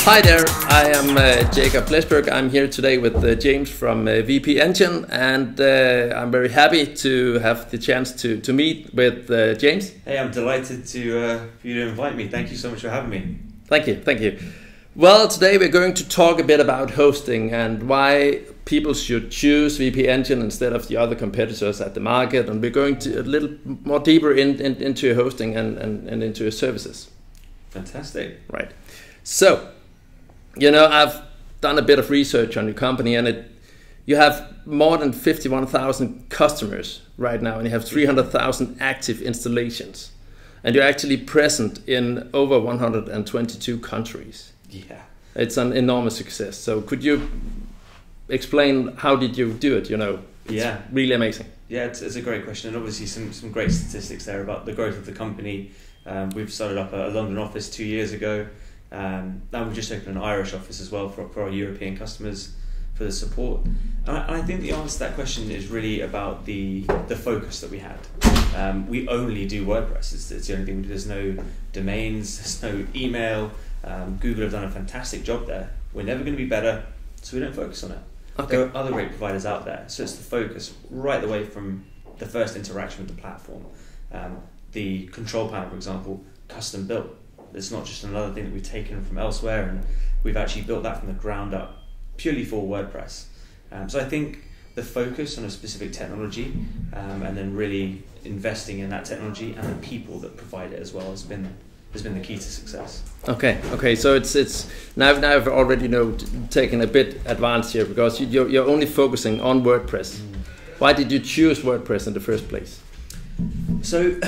Hi there, I am Jacob Blaesbjerg. I'm here today with James from VP Engine, and I'm very happy to have the chance to meet with James. Hey, I'm delighted for you to invite me. Thank you so much for having me. Thank you. Well, today we're going to talk a bit about hosting and why people should choose VP Engine instead of the other competitors at the market, and we're going to a little more deeper into your hosting and into your services. Fantastic. Right. So, I've done a bit of research on your company, and you have more than 51,000 customers right now, and you have 300,000 active installations, and you're actually present in over 122 countries. Yeah, it's an enormous success. So could you explain how did you do it? It's really amazing. Yeah, it's a great question, and obviously some great statistics there about the growth of the company. We've started up a London office 2 years ago. Now we've just opened an Irish office as well for our European customers for the support. And I think the answer to that question is really about the focus that we had. We only do WordPress. It's the only thing we do. There's no domains, there's no email. Google have done a fantastic job there. We're never going to be better, so we don't focus on it. Okay. There are other great providers out there. So it's the focus right the way from the first interaction with the platform. The control panel, for example, custom built. It's not just another thing that we've taken from elsewhere, and we've actually built that from the ground up purely for WordPress. So I think the focus on a specific technology and then really investing in that technology and the people that provide it as well has been the key to success. Okay. So it's now I've already taken a bit advanced here, because you're only focusing on WordPress. Why did you choose WordPress in the first place? So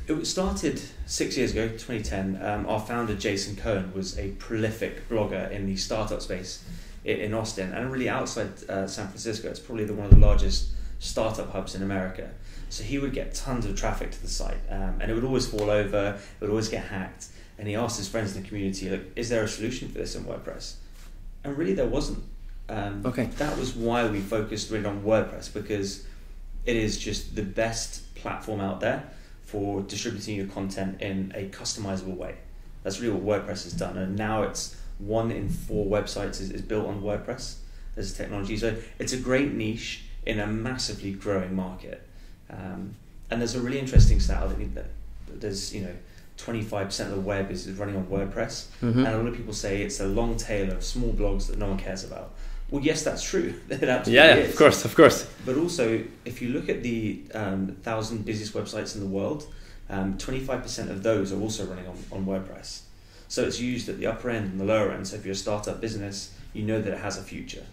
it started 6 years ago, 2010. Our founder, Jason Cohen, was a prolific blogger in the startup space in Austin, and really outside San Francisco. It's probably one of the largest startup hubs in America. So he would get tons of traffic to the site, and it would always fall over, it would always get hacked. And he asked his friends in the community, is there a solution for this in WordPress? And really there wasn't. That was why we focused really on WordPress, because it is just the best platform out there for distributing your content in a customizable way. That's really what WordPress has done, and now it's 1 in 4 websites is built on WordPress as a technology. So it's a great niche in a massively growing market. And there's a really interesting stat. I think that there's 25% of the web is running on WordPress, and a lot of people say it's a long tail of small blogs that no one cares about. Well, yes, that's true. It absolutely is. Of course. But also, if you look at the 1,000 busiest websites in the world, 25% of those are also running on WordPress. So it's used at the upper end and the lower end. So if you're a startup business, you know that it has a future.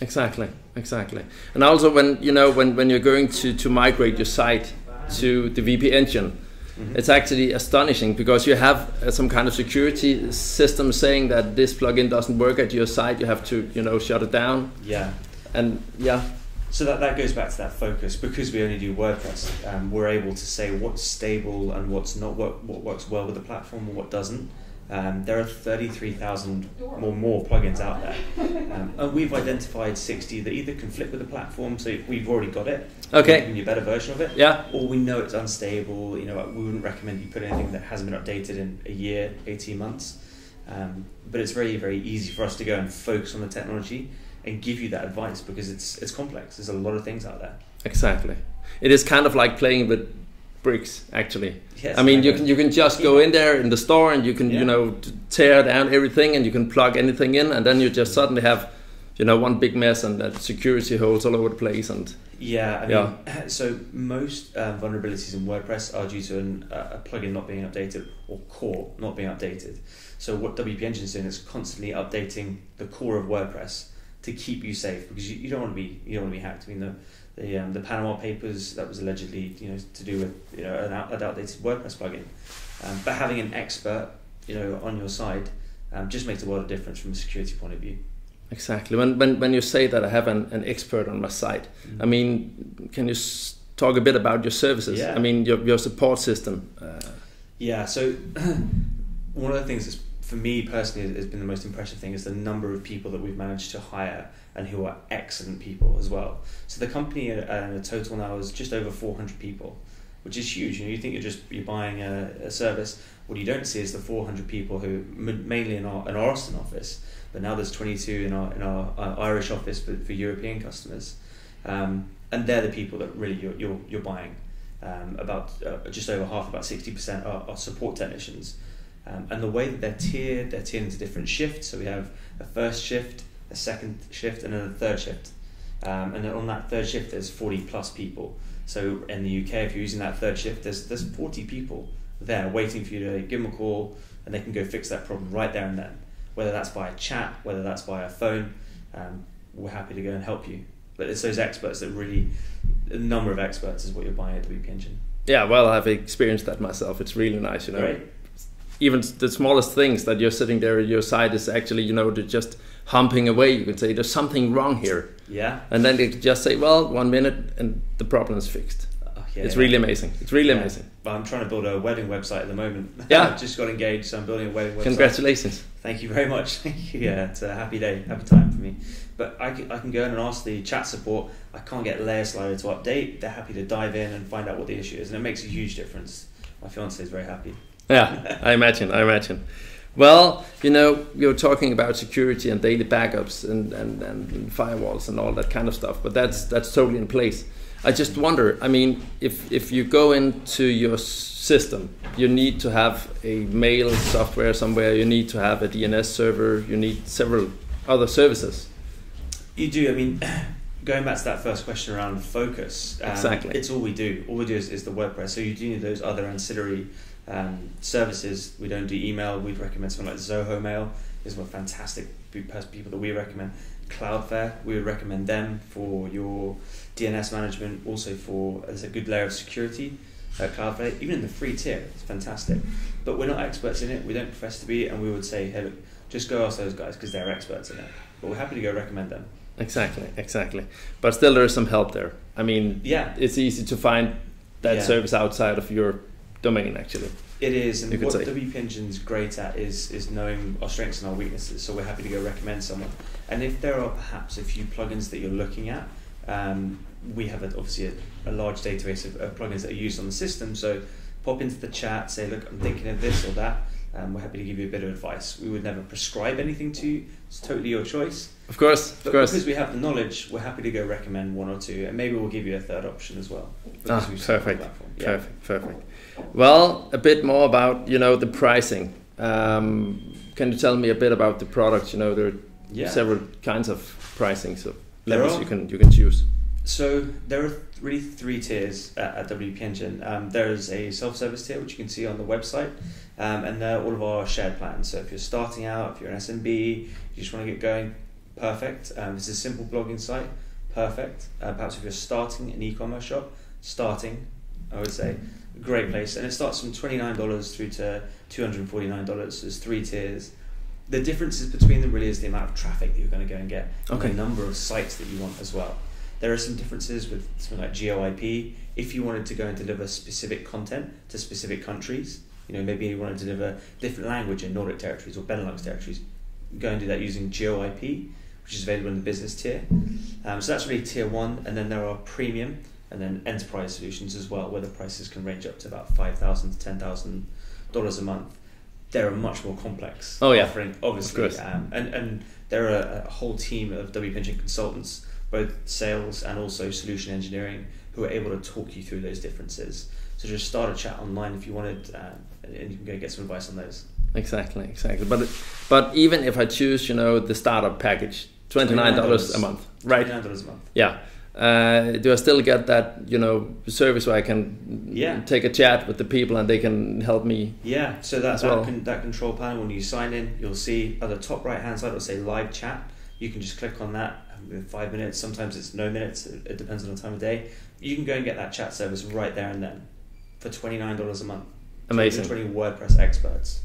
Exactly. And also, when you're going to migrate your site to the VP Engine, it's actually astonishing, because you have some kind of security system saying that this plugin doesn't work at your site. You have to shut it down. Yeah. And so that goes back to that focus. Because we only do WordPress, we're able to say what's stable and what's not, what works well with the platform and what doesn't. There are 33,000 or more plugins out there, and we've identified 60 that either conflict with the platform, so we've already got it, giving you a better version of it, or we know it's unstable. We wouldn't recommend you put anything that hasn't been updated in a year, 18 months. But it's very, very easy for us to go and focus on the technology and give you that advice, because it's complex. There's a lot of things out there. Exactly. It is kind of like playing with bricks, actually. Yes, I mean, you can just go in there in the store, and you can tear down everything, and you can plug anything in, and then you just suddenly have one big mess, and security holes all over the place. And so most vulnerabilities in WordPress are due to a plugin not being updated, or core not being updated. So what WP Engine is doing is constantly updating the core of WordPress to keep you safe, because you don't want to be hacked. I mean, the Panama Papers, that was allegedly to do with an outdated WordPress plugin, but having an expert on your side just makes a world of difference from a security point of view. Exactly. When you say that I have an expert on my site, I mean, can you talk a bit about your services? Yeah. I mean, your support system. Yeah. So one of the things that's, for me personally, has been the most impressive thing is the number of people that we've managed to hire and who are excellent people as well. So the company in a total now is just over 400 people, which is huge. You think you're buying a service. What you don't see is the 400 people who mainly in our Austin office, but now there's 22 in our Irish office for European customers, and they're the people that really you're buying. About just over half, about 60% are support technicians. And the way that they're tiered into different shifts. So we have a first shift, a second shift, and then a third shift. And then on that third shift, there's 40 plus people. So in the UK, if you're using that third shift, there's 40 people there waiting for you to give them a call, and they can go fix that problem right there and then. Whether that's by a chat, whether that's by a phone, we're happy to go and help you. But it's those experts that really, a number of experts is what you're buying at the WP Engine. Yeah, well, I've experienced that myself. It's really nice, Right. Even the smallest things that you're sitting there at your side is actually, they're just humping away. You could say there's something wrong here. Yeah. And then they just say, well, 1 minute and the problem is fixed. It's really amazing. It's really amazing. Well, I'm trying to build a wedding website at the moment. Yeah. I've just got engaged, so I'm building a wedding website. Congratulations. Thank you very much. Thank you. Yeah, it's a happy day, happy time for me. But I can go in and ask the chat support. I can't get Layer Slider to update. They're happy to dive in and find out what the issue is, and it makes a huge difference. My fiance is very happy. Yeah, I imagine. Well, you're talking about security and daily backups and firewalls and all that kind of stuff, but that's totally in place. I just wonder, I mean, if you go into your system, you need to have a mail software somewhere, you need to have a DNS server, you need several other services. You do. I mean, going back to that first question around focus, exactly. It's all we do. All we do is the WordPress. So you do need those other ancillary services. We don't do email. We'd recommend something like Zoho Mail. Is one fantastic people that we recommend. Cloudflare, we would recommend them for your DNS management, also as a good layer of security. Cloudflare, even in the free tier, it's fantastic. But we're not experts in it. We don't profess to be, and we would say, hey, look, just go ask those guys because they're experts in it. But we're happy to go recommend them. Exactly. But still, there is some help there. I mean, yeah, it's easy to find that service outside of your domain, actually. It is, and what WP Engine's great at is knowing our strengths and our weaknesses. So we're happy to go recommend someone. And if there are perhaps a few plugins that you're looking at, we have obviously a large database of plugins that are used on the system. So pop into the chat, say, look, I'm thinking of this or that. We're happy to give you a bit of advice. We would never prescribe anything to you. It's totally your choice. Of course. Because we have the knowledge, we're happy to go recommend one or two, and maybe we'll give you a third option as well. Perfect. Well, a bit more about the pricing. Can you tell me a bit about the products? There are several kinds of pricing, so levels you can choose. So there are really three tiers at WP Engine. There is a self-service tier, which you can see on the website, and they're all of our shared plans. So if you're starting out, if you're an SMB, you just want to get going, perfect. This is a simple blogging site, perfect. Perhaps if you're starting an e-commerce shop, I would say, a great place. And it starts from $29 through to $249. There's three tiers. The differences between them really is the amount of traffic that you're going to go and get, and the number of sites that you want as well. There are some differences with something like GeoIP. If you wanted to go and deliver specific content to specific countries, maybe you want to deliver different language in Nordic territories or Benelux territories, go and do that using GeoIP, which is available in the business tier. So that's really tier one, and then there are premium and then enterprise solutions as well, where the prices can range up to about $5,000 to $10,000 a month. They're a much more complex offering, obviously, and there are a whole team of WP Engine consultants, both sales and also solution engineering, who are able to talk you through those differences. So just start a chat online if you wanted, and you can go get some advice on those. Exactly. But even if I choose, the startup package, $29 a month, right? $29 a month. Yeah. Do I still get that, service where I can take a chat with the people and they can help me? Yeah. So that control panel, when you sign in, you'll see at the top right hand side, it'll say live chat. You can just click on that. 5 minutes, sometimes it's no minutes, it depends on the time of day. You can go and get that chat service right there and then for $29 a month. Amazing. 20 WordPress experts.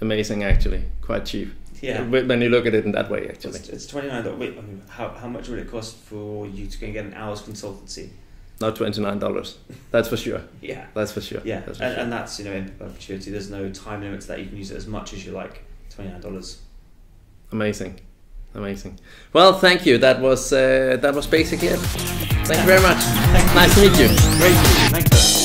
amazing actually, quite cheap. Yeah. When you look at it in that way, actually. It's $29. Wait, I mean, how much would it cost for you to go and get an hour's consultancy? Not $29. That's for sure. Yeah. That's for sure. Yeah. That's for sure. And that's, you know, in perpetuity. There's no time limit to that. You can use it as much as you like. $29. Amazing. Amazing. Well, thank you. That was basically it. Thank you very much. Nice to meet you. Great to meet you. Thank you.